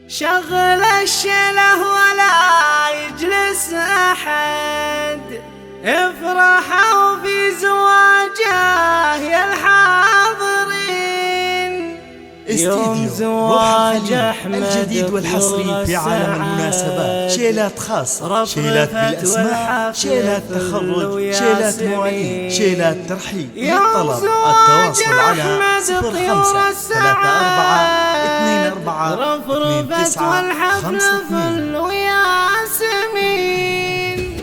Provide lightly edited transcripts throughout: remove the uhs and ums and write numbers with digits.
شغل الشله ولا يجلس أحد، افرحوا في زواجه يا الحاضرين. يوم زواج أحمد الجديد والحصري في عالم المناسبات، شيلات خاصة، شيلات بالأسماء، شيلات تخرج، شيلات مواليد، شيلات ترحيب. للطلب التواصل على 05-34-24-2952.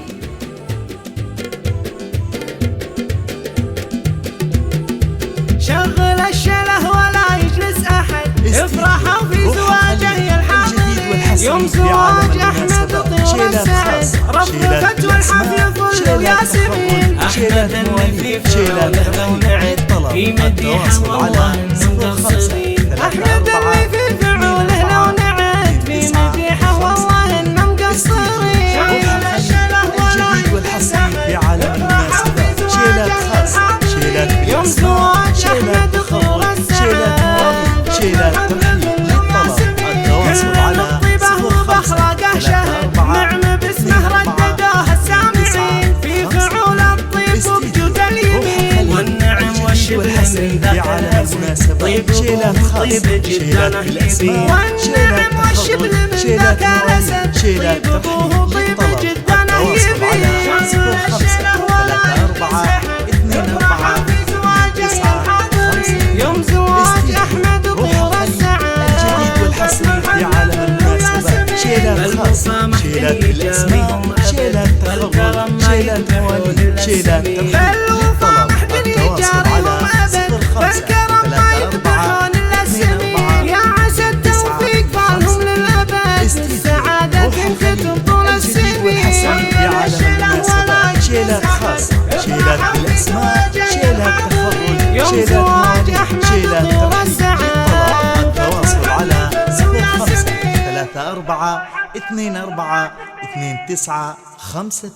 شغل الشله ولا يجلس أحد، افرحوا في زواجه يا الحاضرين. يوم زواج أحمد طيور السعد، رفرفت والحفل فل وياسمين. أحمد اللي في فعوله ونعد في مديحه والله مقصرين. أحمد اللي في فعوله لو نعد في مديحه والله إنه مقصرين. شغل الشله ولا يجلس أحد، في عالم المناسبات، شيلات خاصة، شيلات يوم زواج أحمد طيور السعد، شيلات ترحيب. للطلب التواصل على 05-34-24-2952. نعم باسمه رددوه السامعين، في فعول الطيب وبجود اليمين. والنعم والشبل من ذاك الأسد، طيبه طيب جدا أهلين. والنعم والشبل من ذاك الأسد، طيبه طيب جدا أهلين. شغل الشله ولا يجلس أحد، افرحوا في زواجه يا الحاضرين. يوم زواج أحمد طيور السعد، الجديد والحصري في عالم المناسبات، شيلات خاصة، شيلات بالأسماء، شيلات تخرج، شيلات مواليد، شيلات ترحيب. للطلب التواصل على 05-34-24-2952. يا عسى التوفيق فالهم للأبد، السعادة تنختم طول السنين. في عالم المناسبات، شيلات خاصة، شيلات بالأسماء، شيلات تخرج، شيلات مواليد، شيلات ترحيب. التواصل على 05-34-24-2952.